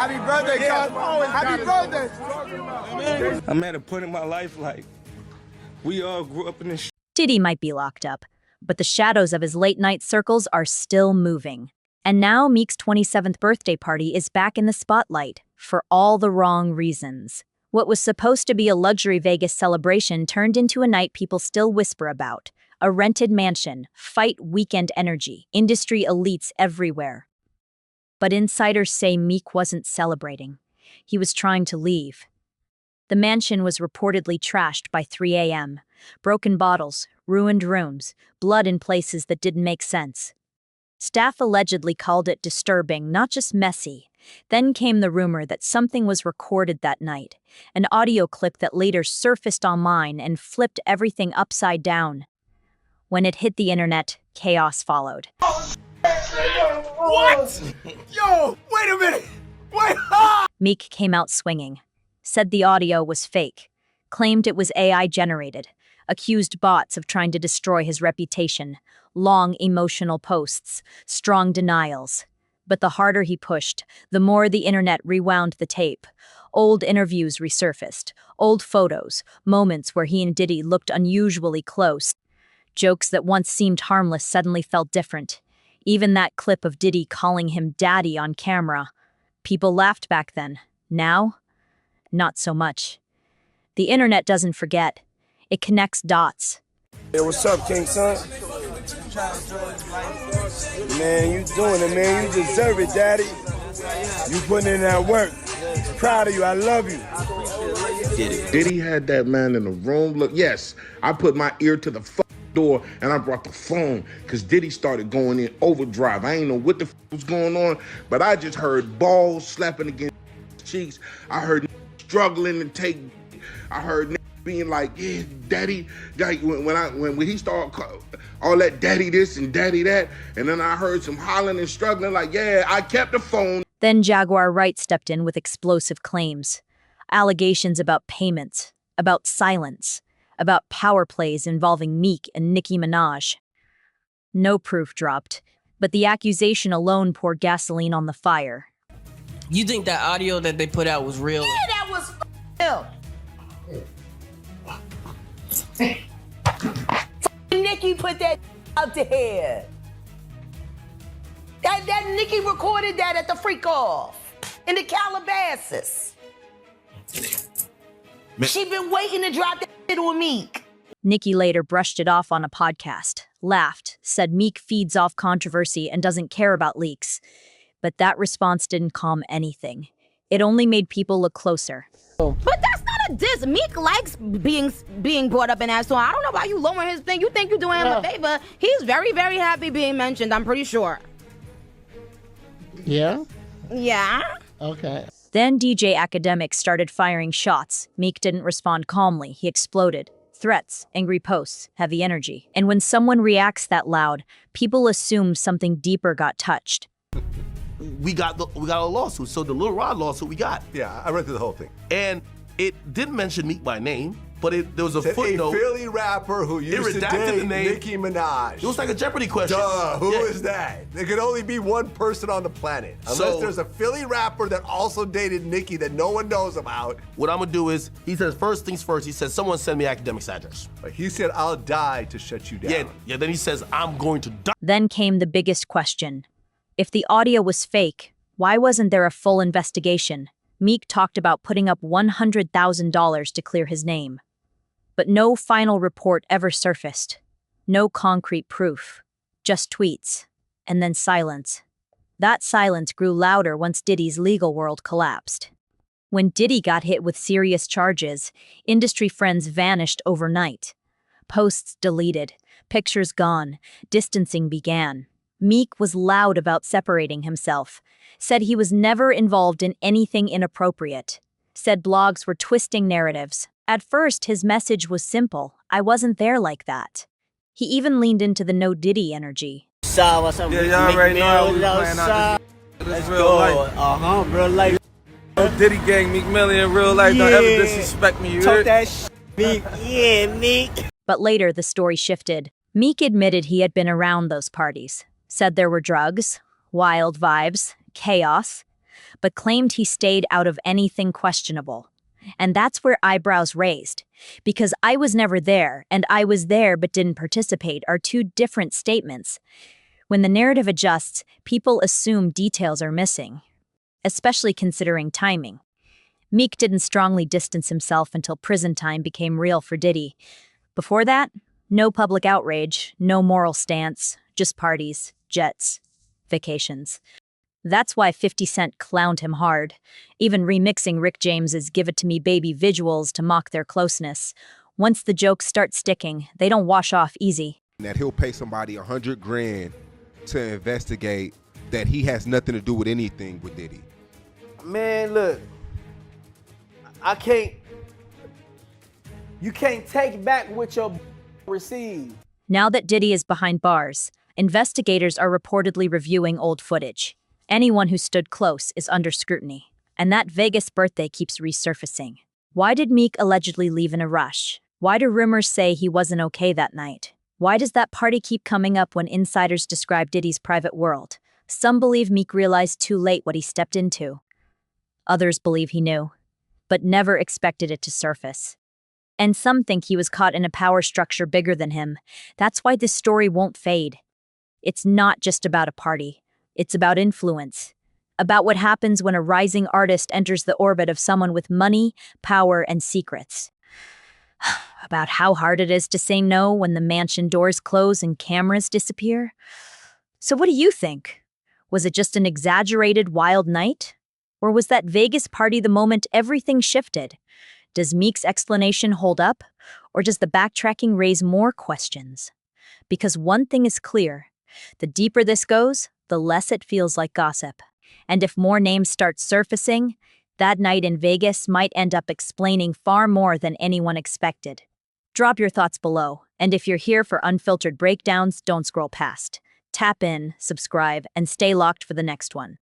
Happy birthday, cuz. Happy birthday. I'm at a point in my life like we all grew up in this. Diddy might be locked up, but the shadows of his late-night circles are still moving. And now Meek's 27th birthday party is back in the spotlight, for all the wrong reasons. What was supposed to be a luxury Vegas celebration turned into a night people still whisper about. A rented mansion, fight weekend energy, industry elites everywhere. But insiders say Meek wasn't celebrating. He was trying to leave. The mansion was reportedly trashed by 3 a.m. Broken bottles, ruined rooms, blood in places that didn't make sense. Staff allegedly called it disturbing, not just messy. Then came the rumor that something was recorded that night, an audio clip that later surfaced online and flipped everything upside down. When it hit the internet, chaos followed. What? Yo, wait a minute. Wait. Meek came out swinging, said the audio was fake, claimed it was AI generated, accused bots of trying to destroy his reputation, long emotional posts, strong denials. But the harder he pushed, the more the internet rewound the tape. Old interviews resurfaced, old photos, moments where he and Diddy looked unusually close. Jokes that once seemed harmless suddenly felt different. Even that clip of Diddy calling him daddy on camera. People laughed back then. Now? Not so much. The internet doesn't forget. It connects dots. Hey, what's up, King Son? Man, you doing it, man. You deserve it, daddy. You putting in that work. Proud of you. I love you. Diddy had that man in the room. Look, yes, I put my ear to the door and I brought the phone because Diddy started going in overdrive. I ain't know what the was going on, but I just heard balls slapping against cheeks. I heard struggling to take. I heard being like, yeah, daddy. Like when he started all that daddy this and daddy that, and then I heard some hollering and struggling like, yeah, I kept the phone. Then Jaguar Wright stepped in with explosive claims. Allegations about payments, about silence, about power plays involving Meek and Nicki Minaj. No proof dropped, but the accusation alone poured gasoline on the fire. You think that audio that they put out was real? Yeah, that was real. Nicki put that out there. That Nicki recorded that at the freak off in the Calabasas. She been waiting to drop that shit on Meek. Nicki later brushed it off on a podcast, laughed, said Meek feeds off controversy and doesn't care about leaks. But that response didn't calm anything. It only made people look closer. But that's not a diss. Meek likes being brought up in that song. I don't know why you lowering his thing. You think you're doing him a favor. He's very, very happy being mentioned, I'm pretty sure. Yeah? Yeah? Okay. Then DJ Academic started firing shots. Meek didn't respond calmly. He exploded. Threats, angry posts, heavy energy. And when someone reacts that loud, people assume something deeper got touched. We got a lawsuit. So the Lil Rod lawsuit we got. Yeah, I read through the whole thing. And it didn't mention Meek by name, but there was a footnote. A Philly rapper who used to date the name. Nicki Minaj. It was like a Jeopardy question. Duh, who is that? There could only be one person on the planet. Unless there's a Philly rapper that also dated Nicki that no one knows about. What I'm gonna do is, he says first things first, he says, someone send me Academic's address. He said, I'll die to shut you down. Yeah, then he says, I'm going to die. Then came the biggest question. If the audio was fake, why wasn't there a full investigation? Meek talked about putting up $100,000 to clear his name. But no final report ever surfaced. No concrete proof. Just tweets. And then silence. That silence grew louder once Diddy's legal world collapsed. When Diddy got hit with serious charges, industry friends vanished overnight. Posts deleted, pictures gone, distancing began. Meek was loud about separating himself, said he was never involved in anything inappropriate, said blogs were twisting narratives. At first, his message was simple. I wasn't there like that. He even leaned into the no Diddy energy. So, what's up? Yeah, y'all already know how we playing out this real life. Real life. Diddy gang, Meek Mill in real life. Don't ever disrespect me, you heard? Talk that Meek. Yeah, Meek. But later, the story shifted. Meek admitted he had been around those parties, said there were drugs, wild vibes, chaos. but claimed he stayed out of anything questionable. And that's where eyebrows raised. Because I was never there, and I was there but didn't participate are two different statements. When the narrative adjusts, people assume details are missing, especially considering timing. Meek didn't strongly distance himself until prison time became real for Diddy. Before that, no public outrage, no moral stance, just parties, jets, vacations. That's why 50 Cent clowned him hard, even remixing Rick James's Give It To Me Baby visuals to mock their closeness. Once the jokes start sticking, they don't wash off easy. That he'll pay somebody $100 grand to investigate that he has nothing to do with anything with Diddy. Man, look, you can't take back what your received. Now that Diddy is behind bars, investigators are reportedly reviewing old footage. Anyone who stood close is under scrutiny. And that Vegas birthday keeps resurfacing. Why did Meek allegedly leave in a rush? Why do rumors say he wasn't okay that night? Why does that party keep coming up when insiders describe Diddy's private world? Some believe Meek realized too late what he stepped into. Others believe he knew, but never expected it to surface. And some think he was caught in a power structure bigger than him. That's why this story won't fade. It's not just about a party. It's about influence. About what happens when a rising artist enters the orbit of someone with money, power, and secrets. About how hard it is to say no when the mansion doors close and cameras disappear. So what do you think? Was it just an exaggerated wild night? Or was that Vegas party the moment everything shifted? Does Meek's explanation hold up? Or does the backtracking raise more questions? Because one thing is clear. The deeper this goes, the less it feels like gossip. And if more names start surfacing, that night in Vegas might end up explaining far more than anyone expected. Drop your thoughts below, and if you're here for unfiltered breakdowns, don't scroll past. Tap in, subscribe, and stay locked for the next one.